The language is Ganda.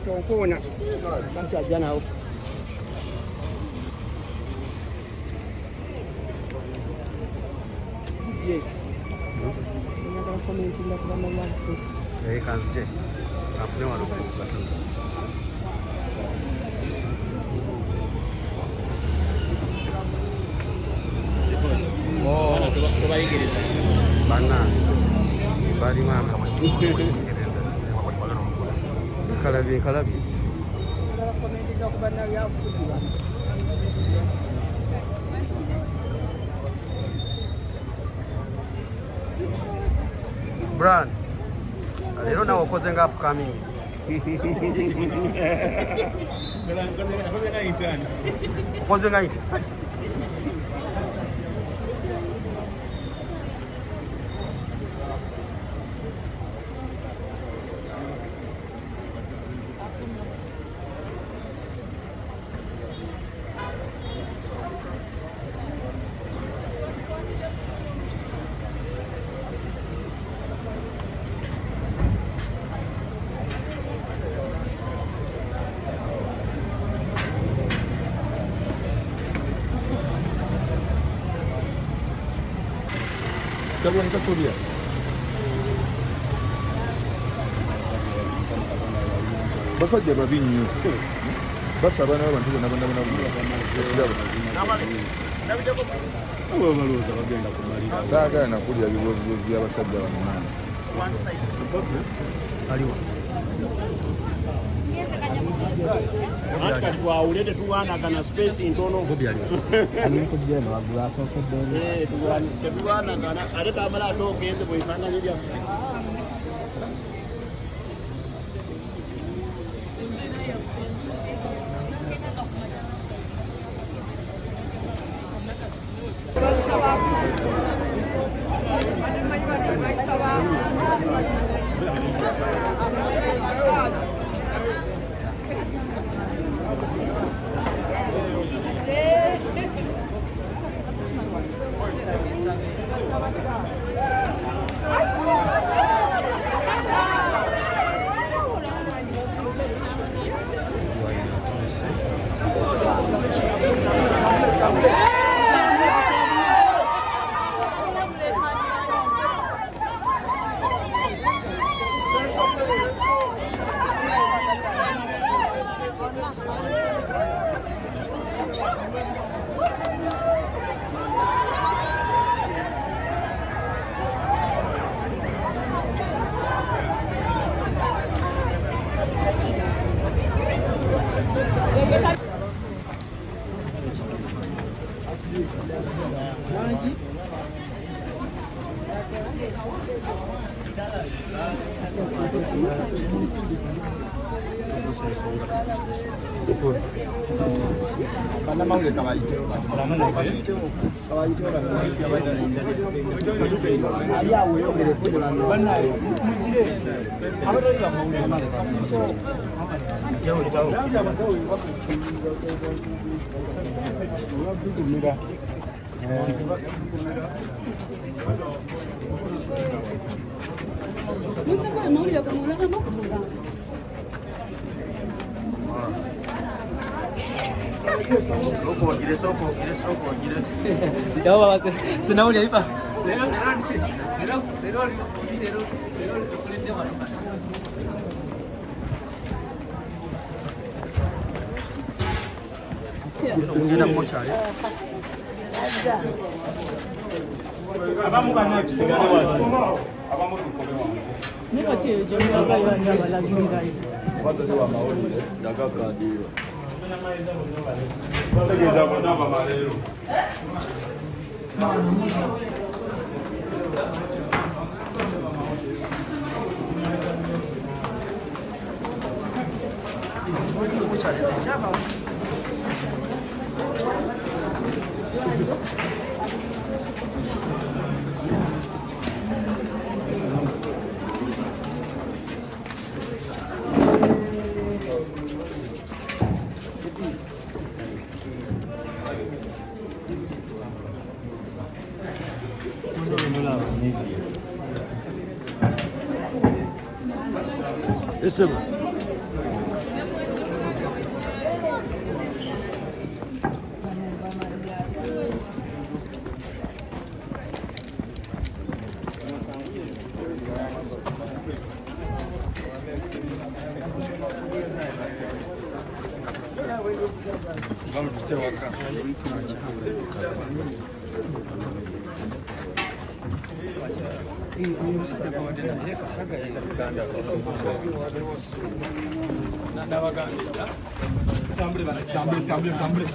tonkona kanti ajja nawo yes nyagala commentinga ku bana love fest kanzije afune wano ku katonda bana bali mama kalabi commentinga ku bana love fest Brand, lero nawe okoze nga upcoming. Okoze nga intani. Kalau yang Suria. Basajja babinyo. Basaba n'abantu bonna saagala nakulira ebibuuzo by'abasajja bano maani aliwo twawulete tuwanagana space ntono tetuwanagana ate tamala ate ogenze bwefaananyi lyaffe Soko gire. Jawab apa sih? Senang dia apa? Abamu kana kusigala watu. Abamu tukolewa. Niko tie jomba bayo anja balaginga hivi. Watu wa maoni dakaka ndio. Bageza bona bamalero. Esse Tambule.